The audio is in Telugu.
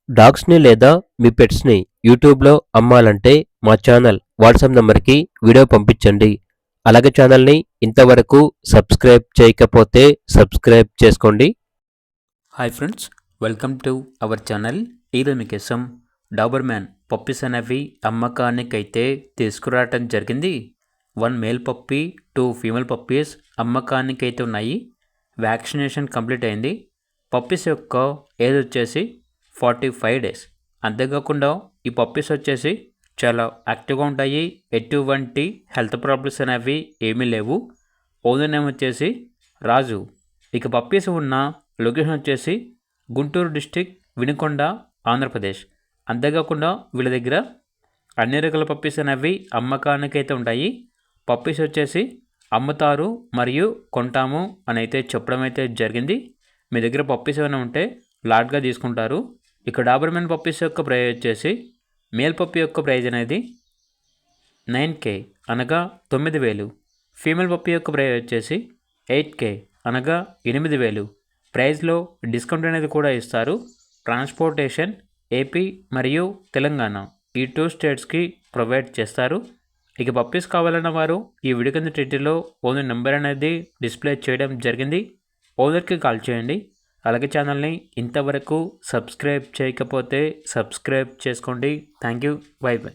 డాగ్స్‌ని లేదా మీ పెట్స్‌ని యూట్యూబ్‌లో అమ్మాలంటే మా ఛానల్ వాట్సాప్ నంబర్‌కి వీడియో పంపించండి. అలాగే ఛానల్‌ని ఇంతవరకు సబ్స్క్రైబ్ చేయకపోతే సబ్స్క్రైబ్ చేసుకోండి. Hi friends, welcome to our channel. ఈరోజు మీకోసం డాబర్ మ్యాన్ పప్పీస్ అనేవి అమ్మకానికైతే తీసుకురావటం జరిగింది. 1 మేల్ పప్పీ 2 ఫీమేల్ పప్పీస్ అమ్మకానికైతే ఉన్నాయి. వ్యాక్సినేషన్ కంప్లీట్ అయింది. పప్పీస్ యొక్క ఏజ్ వచ్చేసి 45 డేస్. అంతేకాకుండా ఈ పప్పీస్ వచ్చేసి చాలా యాక్టివ్గా ఉంటాయి. ఎటువంటి హెల్త్ ప్రాబ్లమ్స్ అనేవి ఏమీ లేవు. ఓనర్ నేమ్ వచ్చేసి రాజు. ఇక పప్పీస్ ఉన్న లొకేషన్ వచ్చేసి గుంటూరు డిస్టిక్, వినుకొండ, ఆంధ్రప్రదేశ్. అంతేకాకుండా వీళ్ళ దగ్గర అన్ని రకాల పప్పీస్ అనేవి అమ్మకానికైతే ఉంటాయి. పప్పీస్ వచ్చేసి అమ్ముతారు మరియు కొంటాము అని అయితే చెప్పడం అయితే జరిగింది. మీ దగ్గర పప్పీస్ ఏమైనా ఉంటే లాట్గా తీసుకుంటారు. ఇక్కడ డాబర్ మ్యాన్ పప్పీస్ యొక్క ప్రైస్ వచ్చేసి మేల్ పప్పీ యొక్క ప్రైజ్ అనేది 9K అనగా 9,000. ఫీమేల్ పప్పీ యొక్క ప్రైజ్ వచ్చేసి 8K అనగా 8,000. ప్రైస్లో డిస్కౌంట్ అనేది కూడా ఇస్తారు. ట్రాన్స్పోర్టేషన్ ఏపీ మరియు తెలంగాణ ఈ 2 స్టేట్స్కి ప్రొవైడ్ చేస్తారు. ఇక పప్పీస్ కావాలన్న వారు ఈ వీడియో కింద టైటిల్లో ఓనర్ నెంబర్ అనేది డిస్ప్లే చేయడం జరిగింది. ఓనర్కి కాల్ చేయండి. అలాగే ఛానల్ని ఇంతవరకు సబ్స్క్రైబ్ చేయకపోతే సబ్స్క్రైబ్ చేసుకోండి. Thank you. By by.